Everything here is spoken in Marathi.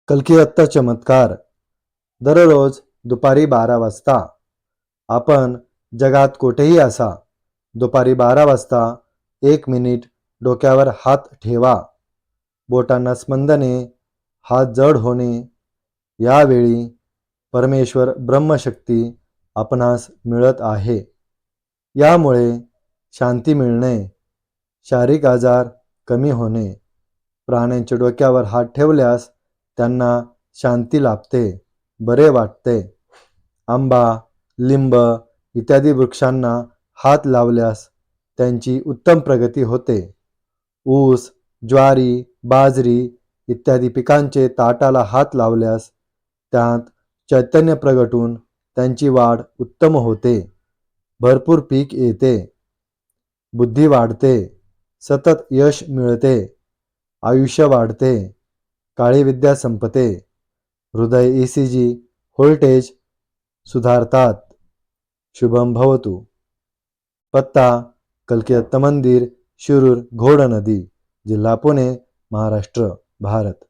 कल्किदत्त चमत्कार. दररोज दुपारी 12 वाजता. आपण जगात कुठेही असा, दुपारी 12 वाजता 1 मिनिट डोक्यावर हात ठेवा. बोटांना स्पंदने, हात जड होणे. यावेळी परमेश्वर ब्रह्मशक्ती आपणास मिळत आहे. यामुळे शांती मिळणे, शारीरिक आजार कमी होणे. प्राण्यांच्या डोक्यावर हात ठेवल्यास त्यांना शांती लाभते, बरे वाटते. आंबा, लिंब इत्यादी वृक्षांना हात लावल्यास त्यांची उत्तम प्रगती होते. ऊस, ज्वारी, बाजरी इत्यादी पिकांचे ताटाला हात लावल्यास त्यात चैतन्य प्रगटून त्यांची वाढ उत्तम होते. भरपूर पीक येते. बुद्धी वाढते. सतत यश मिळते. आयुष्य वाढते. काळी विद्या संपते. हृदय ECG व्होल्टेज सुधारतात. शुभम भवतु. पत्ता कल्किदत्त मंदिर, शिरूर घोड नदी, जिल्हा पुणे, महाराष्ट्र, भारत.